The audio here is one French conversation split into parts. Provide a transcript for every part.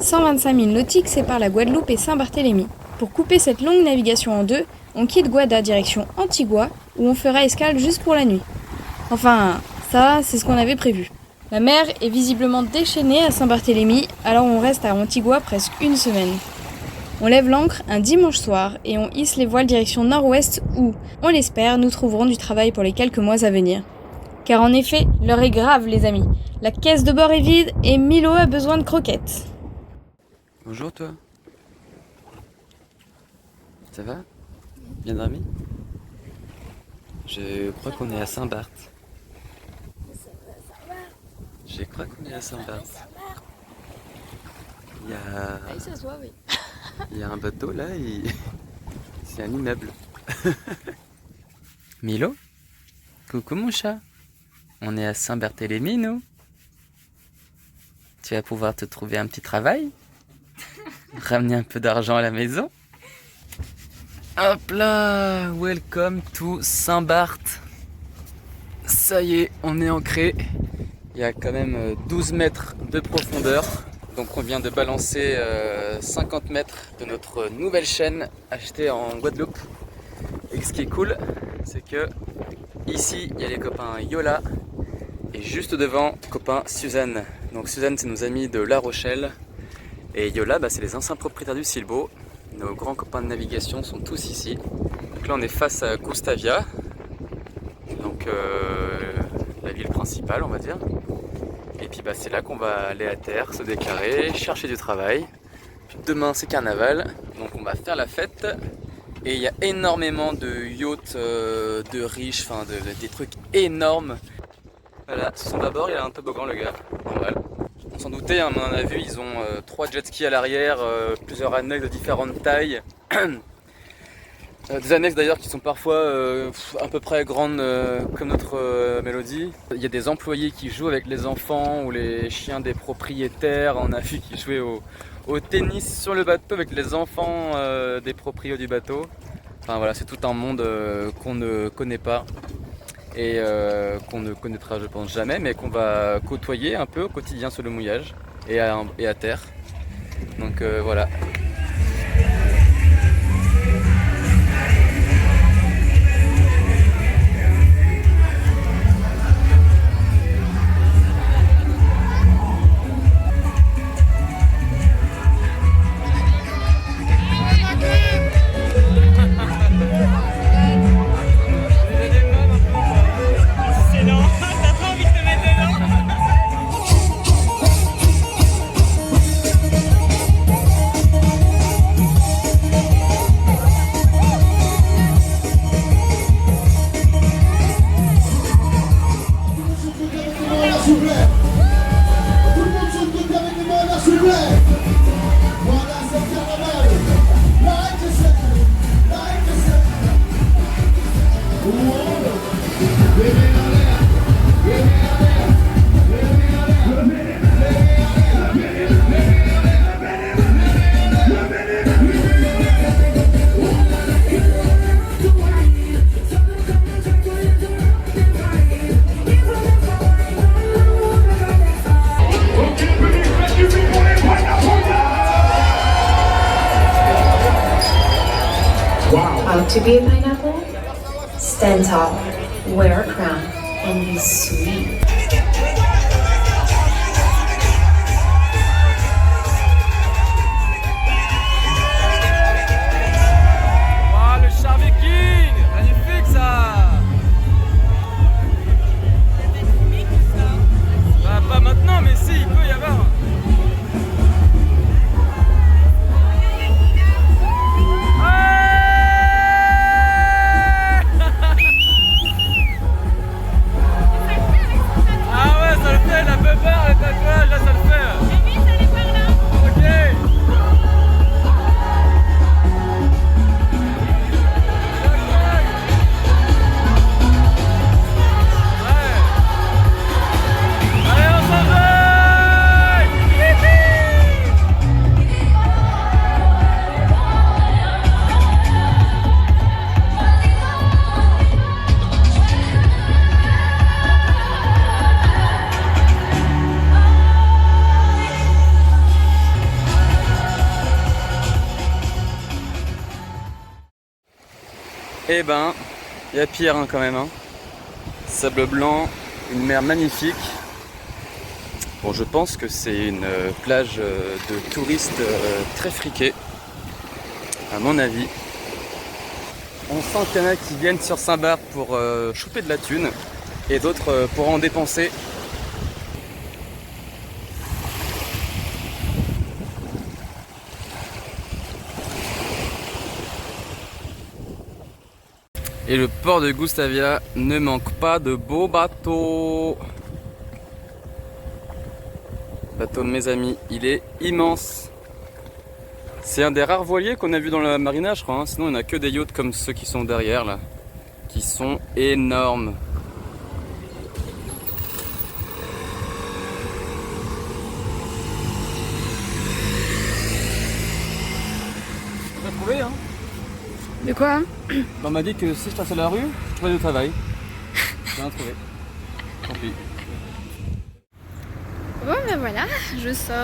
125 milles nautiques séparent la Guadeloupe et Saint-Barthélemy. Pour couper cette longue navigation en deux, on quitte Guada direction Antigua, où on fera escale juste pour la nuit. Enfin, ça, c'est ce qu'on avait prévu. La mer est visiblement déchaînée à Saint-Barthélemy, alors on reste à Antigua presque une semaine. On lève l'ancre un dimanche soir et on hisse les voiles direction nord-ouest où, on l'espère, nous trouverons du travail pour les quelques mois à venir. Car en effet, l'heure est grave les amis. La caisse de bord est vide et Milo a besoin de croquettes. Bonjour toi. Ça va? Bien dormi? Je crois qu'on est à Saint-Barth. Je crois qu'on est à Saint-Barth. Il y a un bateau là et c'est un immeuble. Milo? Coucou mon chat. On est à Saint-Barthélemy nous. Tu vas pouvoir te trouver un petit travail? Ramener un peu d'argent à la maison? Hop là! Welcome to Saint-Barth. Ça y est, on est ancré. Il y a quand même 12 mètres de profondeur. Donc on vient de balancer 50 mètres de notre nouvelle chaîne achetée en Guadeloupe. Et ce qui est cool, c'est que ici il y a les copains Yola et juste devant copain Suzanne. Donc Suzanne c'est nos amis de La Rochelle et Yola c'est les anciens propriétaires du Silbo. Nos grands copains de navigation sont tous ici. Donc là on est face à Gustavia, donc la ville principale on va dire. Et puis c'est là qu'on va aller à terre, se déclarer, chercher du travail. Puis demain c'est carnaval, donc on va faire la fête. Et il y a énormément de yachts, de riches, enfin des trucs énormes. Voilà, sur son bâbord il a un toboggan le gars, normal. On s'en doutait, hein, on en a vu, ils ont 3 jet skis à l'arrière, plusieurs annexes de différentes tailles. Des annexes d'ailleurs qui sont parfois à peu près grandes comme notre Mélodie. Il y a des employés qui jouent avec les enfants ou les chiens des propriétaires. On a vu qu'ils jouaient au tennis sur le bateau avec les enfants des proprios du bateau. Enfin voilà, c'est tout un monde qu'on ne connaît pas et qu'on ne connaîtra je pense jamais, mais qu'on va côtoyer un peu au quotidien sur le mouillage et à terre. Donc voilà. How to be a pineapple? Stand tall, wear a crown, and be sweet. Wow, le char viking! Magnifique ça! Bah, pas maintenant, mais si, il peut y avoir. Ah ouais, Eh ben, il y a pire hein, quand même. Hein. Sable blanc, une mer magnifique. Bon, je pense que c'est une plage de touristes très friqués, à mon avis. On sent qu'il y en a qui viennent sur Saint-Barth pour choper de la thune et d'autres pour en dépenser. Et le port de Gustavia ne manque pas de beaux bateaux. Le bateau de mes amis, il est immense. C'est un des rares voiliers qu'on a vu dans la marina, je crois. Hein. Sinon, il n'y en a que des yachts comme ceux qui sont derrière, là. Qui sont énormes. On va trouver, hein. De quoi? On m'a dit que si je passe à la rue, je trouvais du travail. J'ai rien trouvé. Tant pis. Bon ben voilà, je sors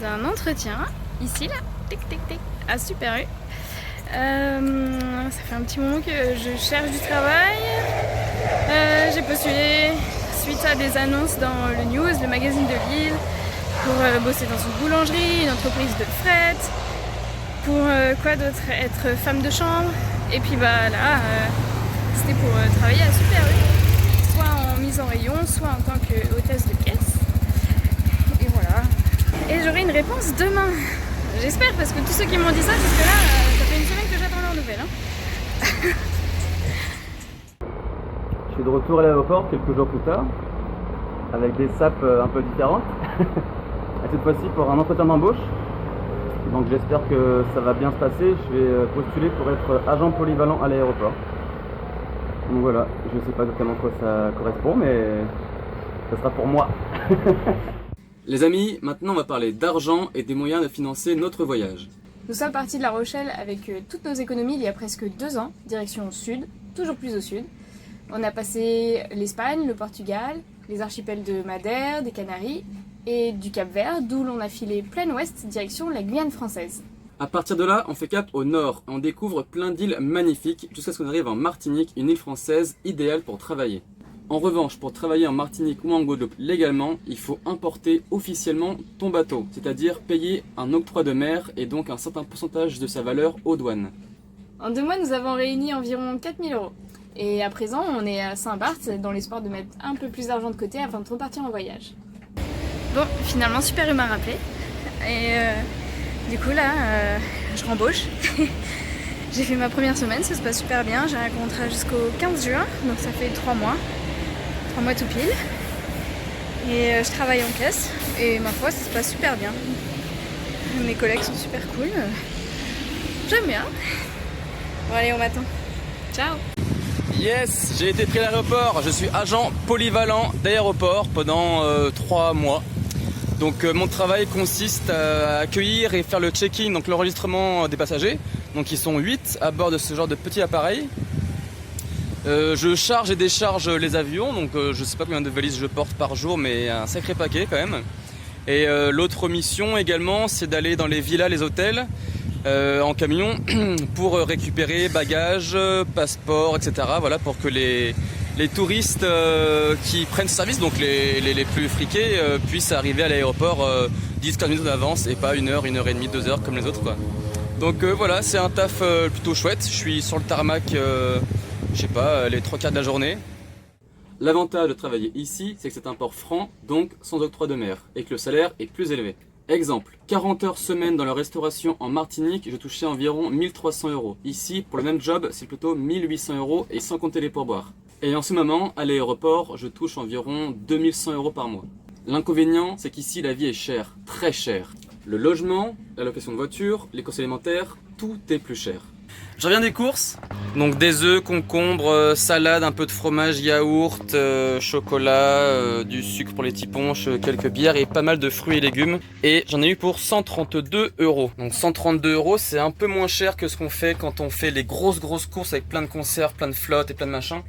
d'un entretien, ici là, tic tic tic, à Super U. Ça fait un petit moment que je cherche du travail. J'ai postulé suite à des annonces dans le News, le magazine de Lille, pour bosser dans une boulangerie, une entreprise de fret, pour quoi d'autre, être femme de chambre. Et puis bah là, c'était pour travailler à Super U, soit en mise en rayon, soit en tant que hôtesse de caisse. Et voilà. Et j'aurai une réponse demain. J'espère, parce que tous ceux qui m'ont dit ça jusque-là, ça fait une semaine que j'attends leurs nouvelles. Hein. Je suis de retour à l'aéroport quelques jours plus tard, avec des sapes un peu différentes. Et cette fois-ci pour un entretien d'embauche. Donc j'espère que ça va bien se passer. Je vais postuler pour être agent polyvalent à l'aéroport. Donc voilà, je ne sais pas exactement quoi ça correspond, mais ça sera pour moi. Les amis, maintenant on va parler d'argent et des moyens de financer notre voyage. Nous sommes partis de La Rochelle avec toutes nos économies il y a presque 2 ans, direction sud, toujours plus au sud. On a passé l'Espagne, le Portugal, les archipels de Madère, des Canaries et du Cap-Vert, d'où l'on a filé plein ouest, direction la Guyane française. À partir de là, on fait cap au nord et on découvre plein d'îles magnifiques jusqu'à ce qu'on arrive en Martinique, une île française idéale pour travailler. En revanche, pour travailler en Martinique ou en Guadeloupe légalement, il faut importer officiellement ton bateau, c'est-à-dire payer un octroi de mer et donc un certain pourcentage de sa valeur aux douanes. En 2 mois, nous avons réuni environ 4 000 €. Et à présent, on est à Saint-Barth dans l'espoir de mettre un peu plus d'argent de côté afin de repartir en voyage. Bon, finalement, Super U m'a rappelé. Et du coup, là, je rembauche. J'ai fait ma première semaine, ça se passe super bien. J'ai un contrat jusqu'au 15 juin, donc ça fait 3 mois. 3 mois tout pile. Et je travaille en caisse. Et ma foi, ça se passe super bien. Mes collègues sont super cool. J'aime bien. Bon, allez, on m'attend. Ciao! Yes, j'ai été pris à l'aéroport, je suis agent polyvalent d'aéroport pendant 3 mois. Donc mon travail consiste à accueillir et faire le check-in, donc l'enregistrement des passagers. Donc ils sont 8 à bord de ce genre de petit appareil. Je charge et décharge les avions, donc je sais pas combien de valises je porte par jour, mais un sacré paquet quand même. Et l'autre mission également, c'est d'aller dans les villas, les hôtels, en camion pour récupérer bagages, passeports, etc. Voilà, pour que les touristes qui prennent ce service, donc les plus friqués, puissent arriver à l'aéroport 10-15 minutes d'avance et pas 1 heure, 1 heure et demie, 2 heures comme les autres, quoi. Donc voilà, c'est un taf plutôt chouette. Je suis sur le tarmac, je sais pas, les 3/4 de la journée. L'avantage de travailler ici, c'est que c'est un port franc, donc sans octroi de mer, et que le salaire est plus élevé. Exemple, 40 heures semaine dans la restauration en Martinique, je touchais environ 1 300 €. Ici, pour le même job, c'est plutôt 1 800 € et sans compter les pourboires. Et en ce moment, à l'aéroport, je touche environ 2 100 € par mois. L'inconvénient, c'est qu'ici, la vie est chère, très chère. Le logement, la location de voiture, les courses alimentaires, tout est plus cher. Je reviens des courses, donc des œufs, concombres, salade, un peu de fromage, yaourt, chocolat, du sucre pour les petits ponches, quelques bières et pas mal de fruits et légumes. Et j'en ai eu pour 132 €. Donc 132 €, c'est un peu moins cher que ce qu'on fait quand on fait les grosses courses avec plein de conserves, plein de flottes et plein de machins.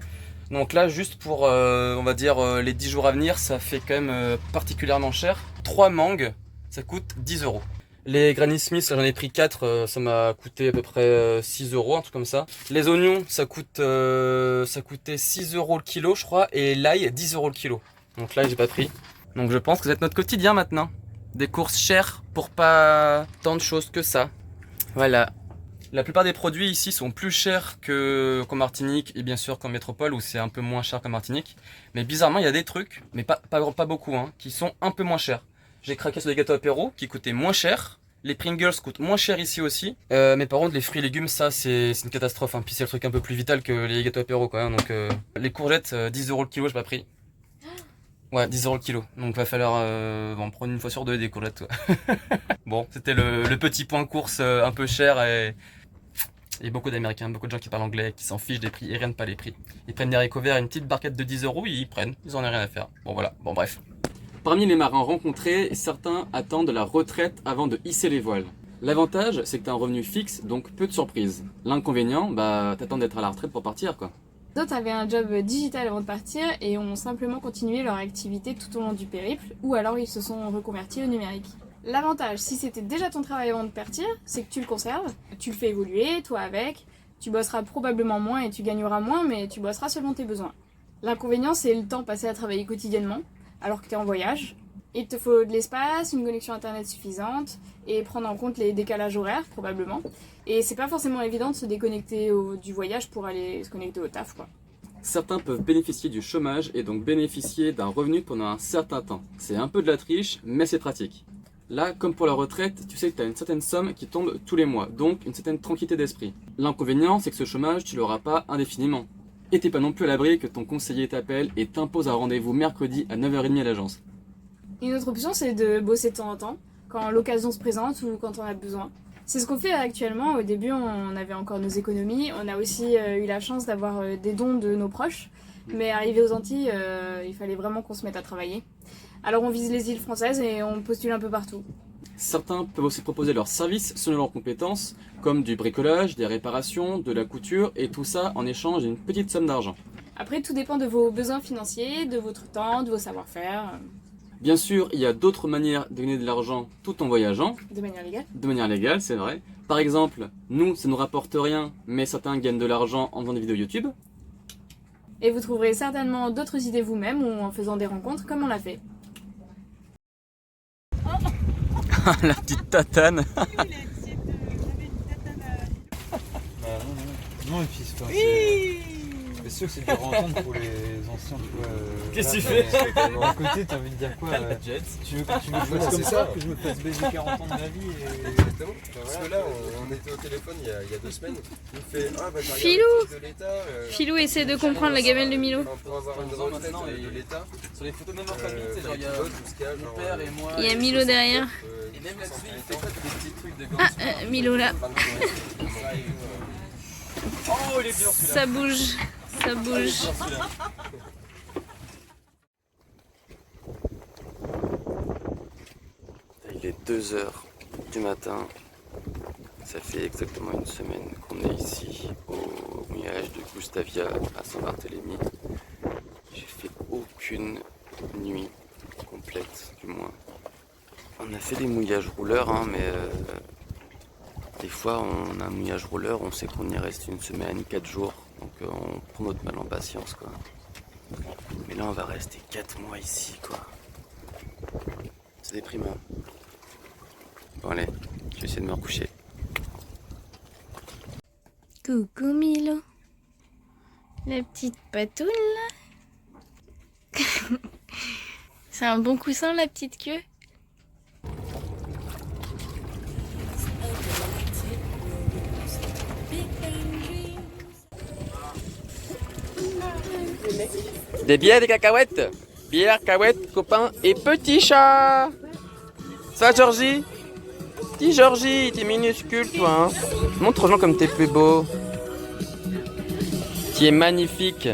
Donc là, juste pour, on va dire, les 10 jours à venir, ça fait quand même particulièrement cher. 3 mangues, ça coûte 10 €. Les Granny Smith, j'en ai pris 4, ça m'a coûté à peu près 6 euros, un truc comme ça. Les oignons, ça coûtait 6 euros le kilo, je crois, et l'ail, 10 euros le kilo. Donc l'ail, j'ai pas pris. Donc je pense que ça va être notre quotidien maintenant. Des courses chères pour pas tant de choses que ça. Voilà. La plupart des produits ici sont plus chers qu'en Martinique et bien sûr qu'en métropole où c'est un peu moins cher qu'en Martinique. Mais bizarrement, il y a des trucs, mais pas beaucoup, hein, qui sont un peu moins chers. J'ai craqué sur des gâteaux apéro qui coûtaient moins cher. Les Pringles coûtent moins cher ici aussi. Mais par contre, les fruits et légumes, ça, c'est une catastrophe. Hein. Puis c'est le truc un peu plus vital que les gâteaux apéro, quoi. Hein. Donc, les courgettes, 10 euros le kilo, j'ai pas pris. Ouais, 10 euros le kilo. Donc, va falloir en prendre une fois sur deux des courgettes. Ouais. Bon, c'était le petit point course un peu cher et beaucoup d'Américains, beaucoup de gens qui parlent anglais, qui s'en fichent des prix et rien de pas les prix. Ils prennent des haricots verts, une petite barquette de 10 euros, ils prennent, ils en ont rien à faire. Bon voilà, bon bref. Parmi les marins rencontrés, certains attendent la retraite avant de hisser les voiles. L'avantage, c'est que tu as un revenu fixe, donc peu de surprises. L'inconvénient, bah t'attends d'être à la retraite pour partir quoi. D'autres avaient un job digital avant de partir et ont simplement continué leur activité tout au long du périple, ou alors ils se sont reconvertis au numérique. L'avantage, si c'était déjà ton travail avant de partir, c'est que tu le conserves, tu le fais évoluer, toi avec, tu bosseras probablement moins et tu gagneras moins, mais tu bosseras selon tes besoins. L'inconvénient, c'est le temps passé à travailler quotidiennement, alors que tu es en voyage. Il te faut de l'espace, une connexion internet suffisante, et prendre en compte les décalages horaires, probablement. Et c'est pas forcément évident de se déconnecter du voyage pour aller se connecter au taf, quoi. Certains peuvent bénéficier du chômage et donc bénéficier d'un revenu pendant un certain temps. C'est un peu de la triche, mais c'est pratique. Là, comme pour la retraite, tu sais que tu as une certaine somme qui tombe tous les mois, donc une certaine tranquillité d'esprit. L'inconvénient, c'est que ce chômage, tu l'auras pas indéfiniment. Et t'es pas non plus à l'abri que ton conseiller t'appelle et t'impose un rendez-vous mercredi à 9h30 à l'agence. Une autre option, c'est de bosser de temps en temps, quand l'occasion se présente ou quand on a besoin. C'est ce qu'on fait actuellement. Au début, on avait encore nos économies. On a aussi eu la chance d'avoir des dons de nos proches. Mais arrivé aux Antilles, il fallait vraiment qu'on se mette à travailler. Alors on vise les îles françaises et on postule un peu partout. Certains peuvent aussi proposer leurs services selon leurs compétences, comme du bricolage, des réparations, de la couture, et tout ça en échange d'une petite somme d'argent. Après, tout dépend de vos besoins financiers, de votre temps, de vos savoir-faire. Bien sûr, il y a d'autres manières de gagner de l'argent tout en voyageant. De manière légale. De manière légale, c'est vrai. Par exemple, nous, ça nous rapporte rien, mais certains gagnent de l'argent en faisant des vidéos YouTube. Et vous trouverez certainement d'autres idées vous-même ou en faisant des rencontres comme on l'a fait. La petite tatane. Non, et puis c'est sûr que c'est dur à entendre pour les anciens, tu vois. Qu'est-ce que tu fais À côté, t'as envie de dire quoi tu veux que je fasse comme ça, que je me fasse baiser 40 ans de ma vie Exactement. Parce que là, on était au téléphone il y a 2 semaines. Il me fait ah bah t'as Filou regardé le de l'État. Filou essaie de comprendre la gamelle de Milo. Pour avoir une retraite de l'État. Sur les photos même en famille, c'est genre il y a mon père et moi. Il y a Milo derrière. Et même là-dessus, il fait quoi des petits trucs de Ah, Milo là. Oh, il est dur celui-là. Ça bouge. Ça bouge. Il est 2h du matin. Ça fait exactement une semaine qu'on est ici au mouillage de Gustavia à Saint-Barthélemy. J'ai fait aucune nuit complète, du moins. On a fait des mouillages rouleurs, hein, mais des fois on a un mouillage rouleur, on sait qu'on y reste une semaine, 4 jours. Donc on prend notre mal en patience quoi. Mais là on va rester 4 mois ici quoi. C'est déprimant. Bon allez, je vais essayer de me recoucher. Coucou Milo. La petite patoule là. C'est un bon coussin la petite queue. Des bières, des cacahuètes. Bière, cacahuètes, copains et petit chat. Ça va Georgie? Petit Georgie, t'es minuscule toi. Hein. Montre aux gens comme t'es plus beau. Tu es magnifique.